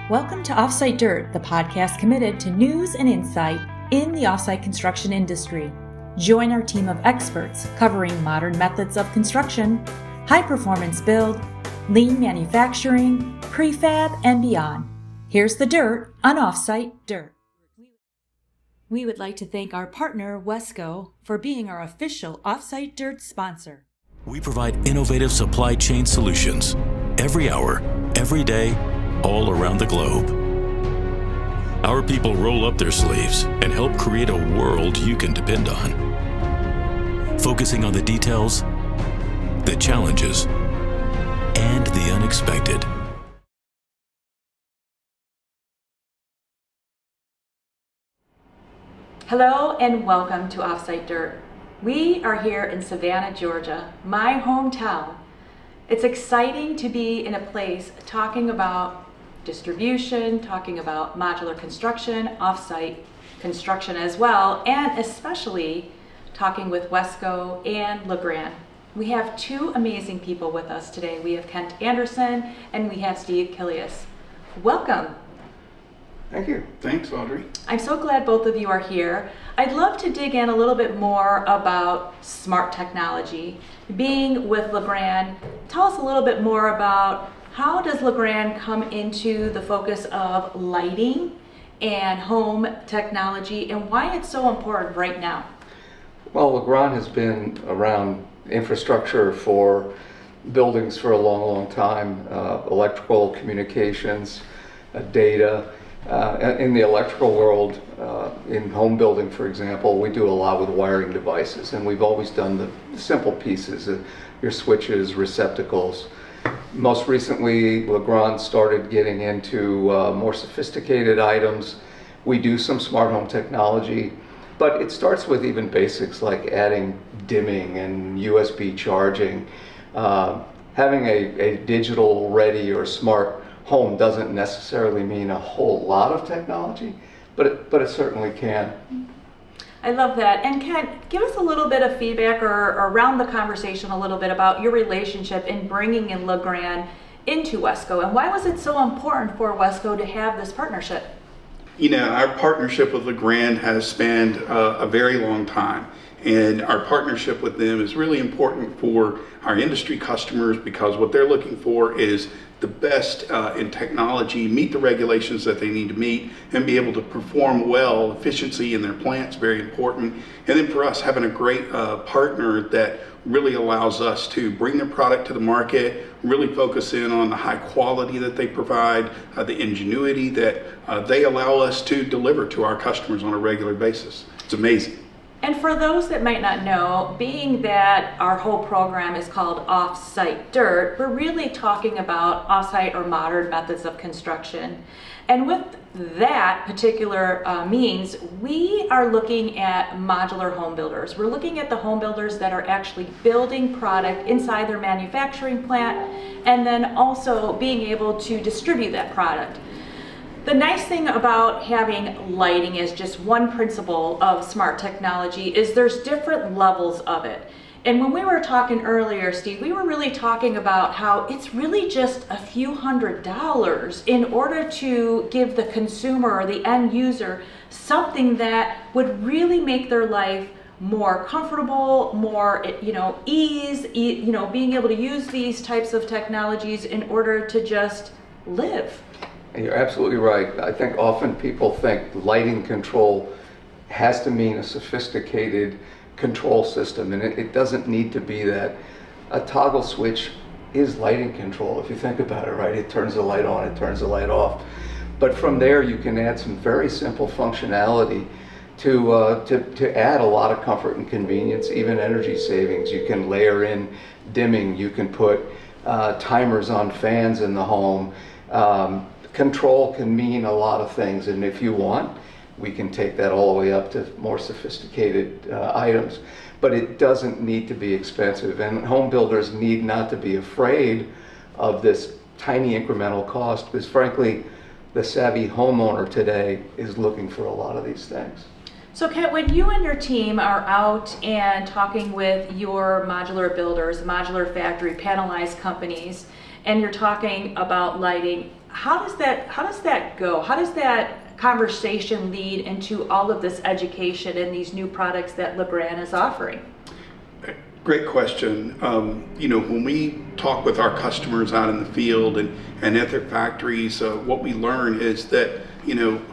Welcome to Offsite Dirt, the podcast committed to news and insight in the offsite construction industry. Join our team of experts covering modern methods of construction, high-performance build, lean manufacturing, prefab, and beyond. Here's the dirt on Offsite Dirt. We would like to thank our partner, Wesco, for being our official Offsite Dirt sponsor. We provide innovative supply chain solutions every hour, every day, all around the globe. Our people roll up their sleeves and help create a world you can depend on. Focusing on the details, the challenges, and the unexpected. Hello and welcome to Offsite Dirt. We are here in Savannah, Georgia, my hometown. It's exciting to be in a place talking about distribution, talking about modular construction, offsite construction as well, and especially talking with Wesco and Legrand. We have two amazing people with us today. We have Kent Anderson and we have Steve Killius. Welcome. Thank you. Thanks, Audrey. I'm so glad both of you are here. I'd love to dig in a little bit more about smart technology. Being with Legrand, tell us a little bit more about how does Legrand come into the focus of lighting and home technology and why it's so important right now? Well, Legrand has been around infrastructure for buildings for a long, long time, electrical communications, data. In the electrical world, in home building, for example, we do a lot with wiring devices, and we've always done the simple pieces, your switches, receptacles. Most recently, Legrand started getting into more sophisticated items. We do some smart home technology, but it starts with even basics like adding dimming and USB charging. Having a digital ready or smart home doesn't necessarily mean a whole lot of technology, but it certainly can. I love that. And Kent, give us a little bit of feedback or around the conversation a little bit about your relationship in bringing in Legrand into Wesco, and why was it so important for Wesco to have this partnership? You know, our partnership with Legrand has spanned a very long time, and our partnership with them is really important for our industry customers because what they're looking for is the best in technology, meet the regulations that they need to meet, and be able to perform well. Efficiency in their plants, very important. And then for us, having a great partner that really allows us to bring their product to the market, really focus in on the high quality that they provide, the ingenuity that they allow us to deliver to our customers on a regular basis. It's amazing. And for those that might not know, being that our whole program is called Offsite Dirt, we're really talking about offsite or modern methods of construction. And with that particular means, we are looking at modular home builders. We're looking at the home builders that are actually building product inside their manufacturing plant and then also being able to distribute that product. The nice thing about having lighting as just one principle of smart technology is there's different levels of it. And when we were talking earlier, Steve, we were really talking about how it's really just a few $100s in order to give the consumer or the end user something that would really make their life more comfortable, more, ease, being able to use these types of technologies in order to just live. You're absolutely right. I think often people think lighting control has to mean a sophisticated control system, and it doesn't need to be that. A toggle switch is lighting control, if you think about it, right? It turns the light on, it turns the light off. But from there, you can add some very simple functionality to add a lot of comfort and convenience, even energy savings. You can layer in dimming, you can put timers on fans in the home. Control can mean a lot of things, and if you want, we can take that all the way up to more sophisticated items. But it doesn't need to be expensive, and home builders need not to be afraid of this tiny incremental cost, because frankly, the savvy homeowner today is looking for a lot of these things. So Kent, when you and your team are out and talking with your modular builders, modular factory, panelized companies, and you're talking about lighting, how does that go? How does that conversation lead into all of this education and these new products that Legrand is offering? Great question. When we talk with our customers out in the field and at their factories, what we learn is that,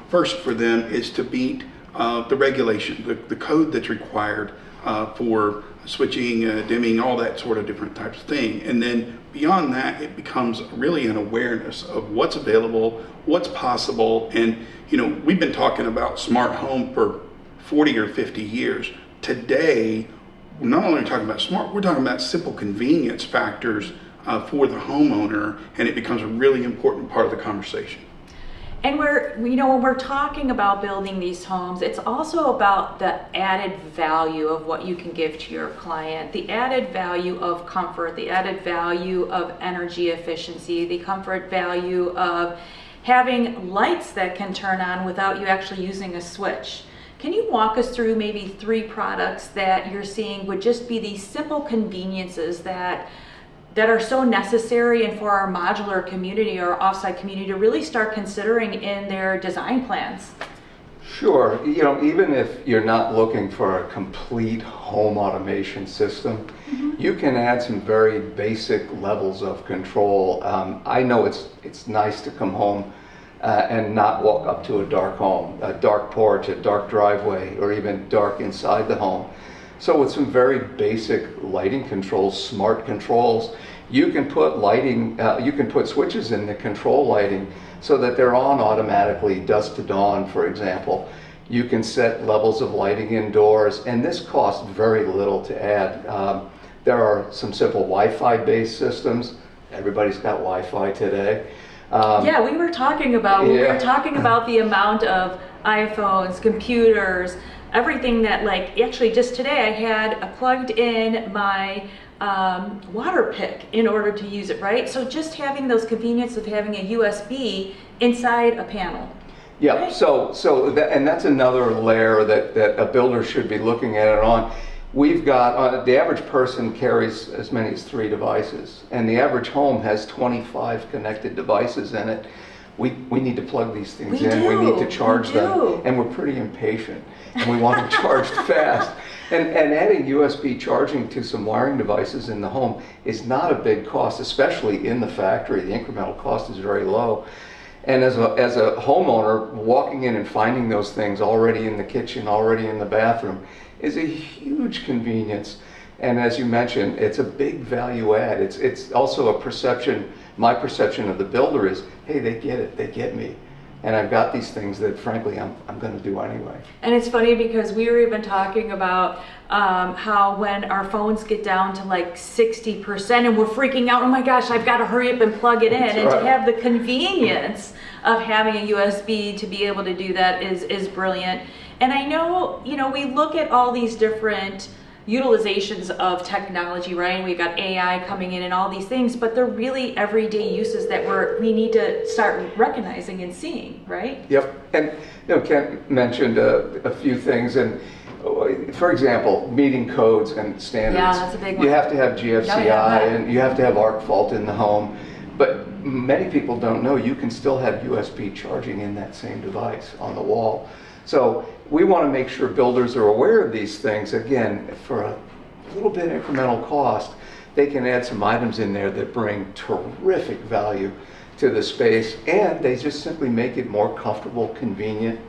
first for them is to meet the regulation, the code that's required for switching, dimming, all that sort of different types of thing. And then beyond that, it becomes really an awareness of what's available, what's possible. And, we've been talking about smart home for 40 or 50 years. Today, not only are we talking about smart, we're talking about simple convenience factors for the homeowner, and it becomes a really important part of the conversation. And when we're talking about building these homes, it's also about the added value of what you can give to your client, the added value of comfort, the added value of energy efficiency, the comfort value of having lights that can turn on without you actually using a switch. Can you walk us through maybe 3 products that you're seeing would just be these simple conveniences that are so necessary and for our modular community or offsite community to really start considering in their design plans? Sure. Even if you're not looking for a complete home automation system, you can add some very basic levels of control. I know it's nice to come home and not walk up to a dark home, a dark porch, a dark driveway, or even dark inside the home. So with some very basic lighting controls, smart controls, you can put you can put switches in the control lighting so that they're on automatically dusk to dawn, for example. You can set levels of lighting indoors, and this costs very little to add. There are some simple Wi-Fi based systems. Everybody's got Wi-Fi today. We were talking about the amount of iPhones, computers, everything that, actually just today I had plugged in my water pick in order to use it, right? So just having those convenience of having a USB inside a panel. Yeah, right? and that's another layer that a builder should be looking at it on. We've got, the average person carries as many as 3 devices, and the average home has 25 connected devices in it. We need to plug these things in. We need to charge them, and we're pretty impatient, and we want them charged fast. And adding USB charging to some wiring devices in the home is not a big cost, especially in the factory. The incremental cost is very low. And as a homeowner, walking in and finding those things already in the kitchen, already in the bathroom, is a huge convenience. And as you mentioned, it's a big value add. It's also a perception. My perception of the builder is, hey, they get it, they get me. And I've got these things that, frankly, I'm going to do anyway. And it's funny because we were even talking about how when our phones get down to 60% and we're freaking out, oh my gosh, I've got to hurry up and plug it in. That's and right. To have the convenience of having a USB to be able to do that is brilliant. And I know, we look at all these different utilizations of technology, right? We've got AI coming in and all these things, but they're really everyday uses that we need to start recognizing and seeing, right? Yep. And Kent mentioned a few things, and for example, meeting codes and standards. Yeah, that's a big one. You have to have GFCI and you have to have arc fault in the home, but many people don't know you can still have USB charging in that same device on the wall. So we want to make sure builders are aware of these things. Again, for a little bit incremental cost, they can add some items in there that bring terrific value to the space, and they just simply make it more comfortable, convenient.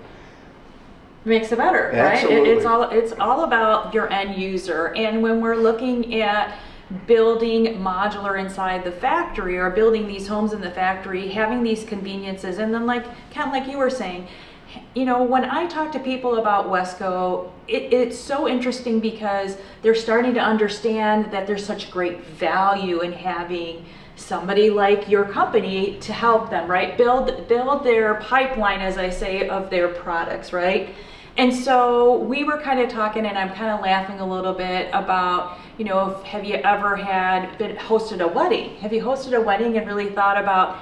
Makes it better, Absolutely. right? It's all about your end user. And when we're looking at building modular inside the factory or building these homes in the factory, having these conveniences, and then kind of like you were saying, when I talk to people about Wesco, it's so interesting because they're starting to understand that there's such great value in having somebody like your company to help them, right? Build their pipeline, as I say, of their products, right? And so we were kind of talking, and I'm kind of laughing a little bit about, have you ever hosted a wedding? Have you hosted a wedding and really thought about,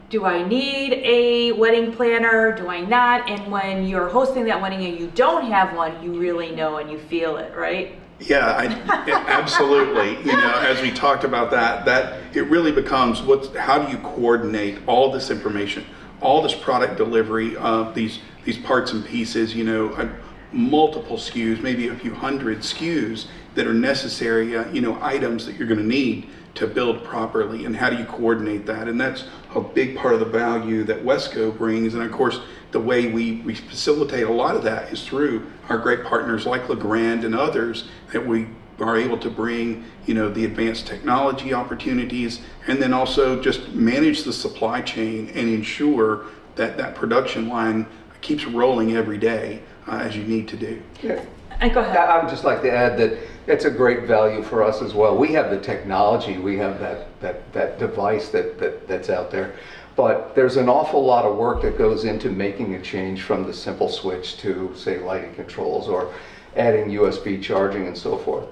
do I need a wedding planner? Do I not? And when you're hosting that wedding and you don't have one, you really know and you feel it, right? Yeah, absolutely. You know, as we talked about that it really becomes how do you coordinate all this information, all this product delivery, these parts and pieces, you know, multiple SKUs, maybe a few hundred SKUs that are necessary, you know, items that you're going to need to build properly, and how do you coordinate that? And that's a big part of the value that Wesco brings. And of course, the way we facilitate a lot of that is through our great partners like Legrand and others, that we are able to bring, you know, the advanced technology opportunities, and then also just manage the supply chain and ensure that that production line keeps rolling every day as you need to do. Yeah. And go ahead. I would just like to add that it's a great value for us as well. We have the technology, we have that device that's out there, but there's an awful lot of work that goes into making a change from the simple switch to, say, lighting controls or adding USB charging and so forth.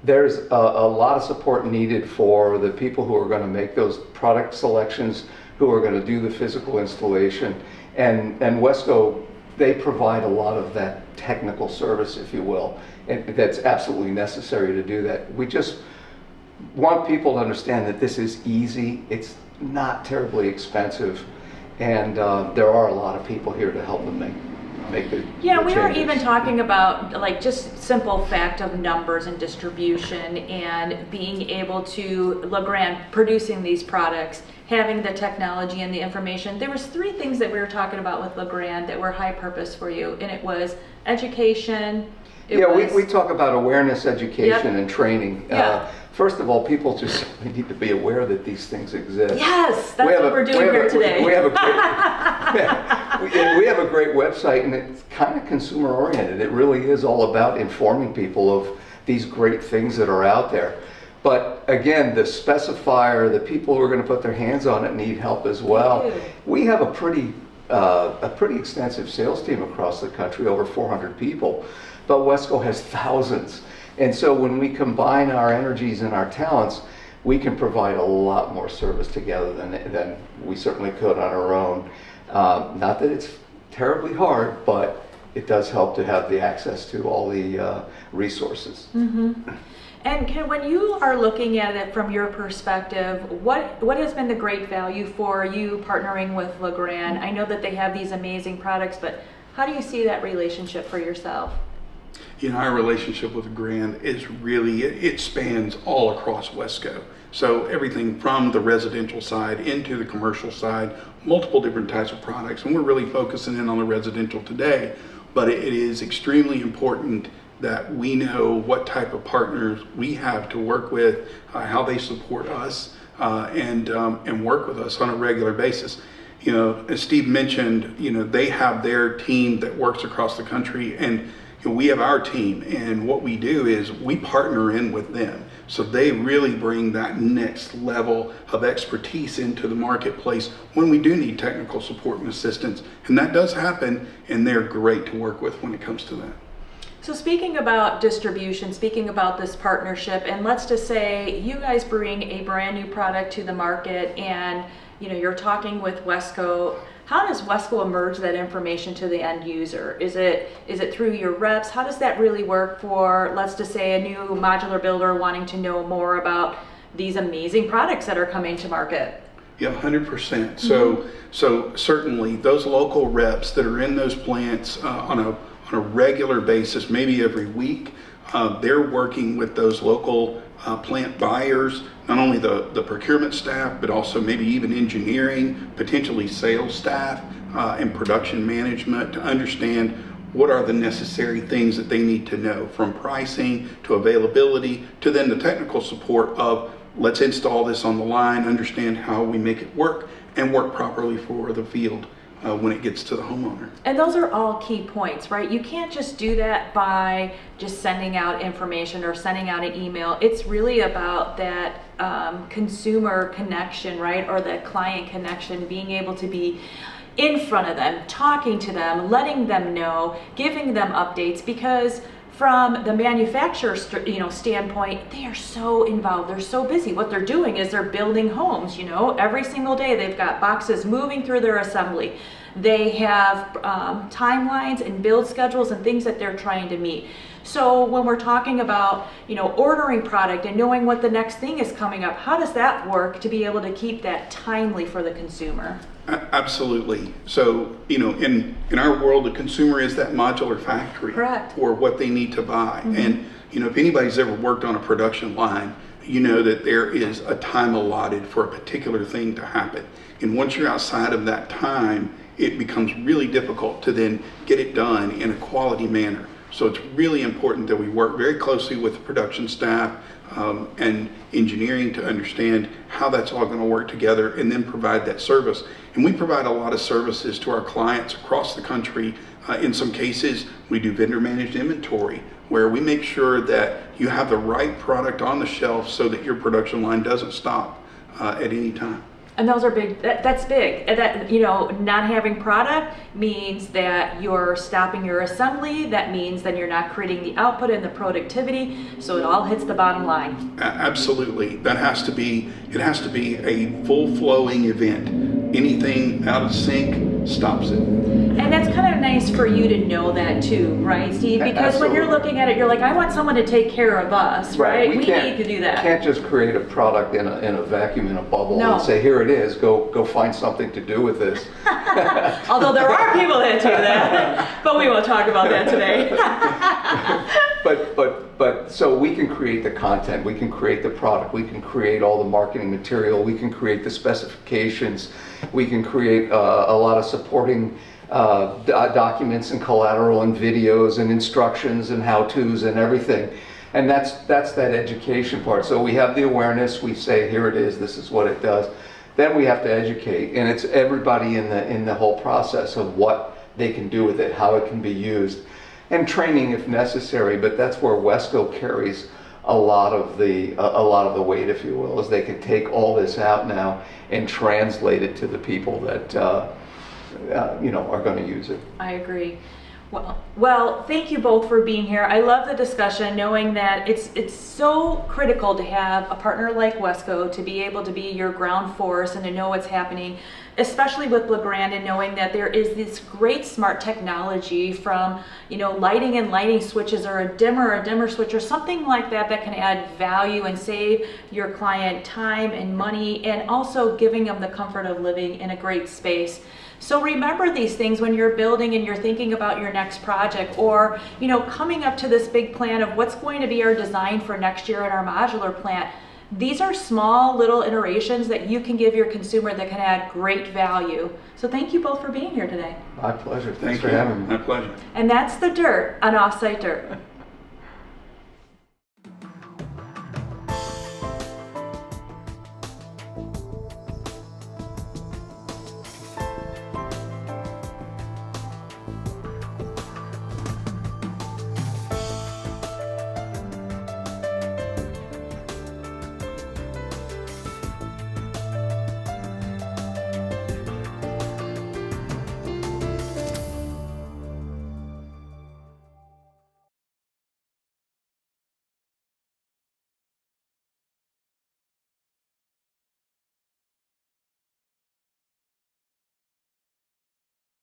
There's a lot of support needed for the people who are going to make those product selections, who are going to do the physical installation, and Wesco, they provide a lot of that technical service, if you will, and that's absolutely necessary to do that. We just want people to understand that this is easy, it's not terribly expensive, and there are a lot of people here to help them make the Yeah, we are changes. even talking about like just simple fact of numbers and distribution and being able to, Legrand producing these products, having the technology and the information. There was 3 things that we were talking about with Legrand that were high purpose for you, and it was education. We talk about awareness, education, Yep. and training. Yeah. First of all, people just need to be aware that these things exist. Yes, that's what we're doing here today. We have a great, we have a great website, and it's kind of consumer oriented. It really is all about informing people of these great things that are out there. But again, the specifier, the people who are going to put their hands on it need help as well. They do. We have a pretty extensive sales team across the country, over 400 people, but Wesco has thousands. And so when we combine our energies and our talents, we can provide a lot more service together than we certainly could on our own. Not that it's terribly hard, but it does help to have the access to all the resources. Mm-hmm. And Ken, when you are looking at it from your perspective, what has been the great value for you partnering with Legrand? I know that they have these amazing products, but how do you see that relationship for yourself? You know, our relationship with Legrand is really, it spans all across Wesco. So everything from the residential side into the commercial side, multiple different types of products. And we're really focusing in on the residential today, but it is extremely important that we know what type of partners we have to work with, how they support us, and work with us on a regular basis. You know, as Steve mentioned, you know, they have their team that works across the country, and you know, we have our team, and what we do is we partner in with them. So they really bring that next level of expertise into the marketplace when we do need technical support and assistance. And that does happen, and they're great to work with when it comes to that. So speaking about distribution, speaking about this partnership, and let's just say you guys bring a brand new product to the market and you know, you're talking with Wesco. How does Wesco emerge that information to the end user? Is it through your reps? How does that really work for, let's just say, a new modular builder wanting to know more about these amazing products that are coming to market? Yeah, 100%. So certainly those local reps that are in those plants on a regular basis, maybe every week, they're working with those local plant buyers, not only the procurement staff, but also maybe even engineering, potentially sales staff, and production management to understand what are the necessary things that they need to know, from pricing to availability to then the technical support of let's install this on the line, understand how we make it work and work properly for the field when it gets to the homeowner. And those are all key points, right? You can't just do that by just sending out information or sending out an email. It's really about that consumer connection, right? Or that client connection, being able to be in front of them, talking to them, letting them know, giving them updates, because from the manufacturer standpoint, they are so involved, they're so busy. What they're doing is they're building homes, every single day they've got boxes moving through their assembly. They have timelines and build schedules and things that they're trying to meet. So when we're talking about, ordering product and knowing what the next thing is coming up, how does that work to be able to keep that timely for the consumer? Absolutely. So, in our world, the consumer is that modular factory. Correct. For what they need to buy. And, if anybody's ever worked on a production line, you know that there is a time allotted for a particular thing to happen. And once you're outside of that time, it becomes really difficult to then get it done in a quality manner. So it's really important that we work very closely with the production staff and engineering to understand how that's all going to work together and then provide that service. And we provide a lot of services to our clients across the country. In some cases, we do vendor managed inventory, where we make sure that you have the right product on the shelf so that your production line doesn't stop at any time. And those are big, that's big. And that, not having product means that you're stopping your assembly. That means then you're not creating the output and the productivity. So it all hits the bottom line. Absolutely. It has to be a full flowing event. Anything out of sync stops it. And that's kind of nice for you to know that too, right, Steve? Because when you're looking at it, you're like, I want someone to take care of us, right? We need to do that. We can't just create a product in a vacuum, in a bubble, and say, here it is, go find something to do with this. Although there are people that do that, but we won't talk about that today. But so we can create the content, we can create the product, we can create all the marketing material, we can create the specifications, we can create a lot of supporting documents and collateral and videos and instructions and how-tos and everything. And that's that education part. So we have the awareness, we say, here it is, this is what it does. Then we have to educate, and it's everybody in the whole process of what they can do with it, how it can be used, and training if necessary. But that's where Wesco carries a lot of the weight, if you will, is they can take all this out now and translate it to the people that are going to use it. I agree. Well, thank you both for being here. I love the discussion, knowing that it's so critical to have a partner like Wesco to be able to be your ground force and to know what's happening, especially with Legrand, and knowing that there is this great smart technology from, lighting and lighting switches, or a dimmer switch, or something like that can add value and save your client time and money, and also giving them the comfort of living in a great space. So remember these things when you're building and you're thinking about your next project, or coming up to this big plan of what's going to be our design for next year in our modular plant. These are small little iterations that you can give your consumer that can add great value. So thank you both for being here today. My pleasure. Thanks for having me. My pleasure. And that's the Dirt on Offsite Dirt.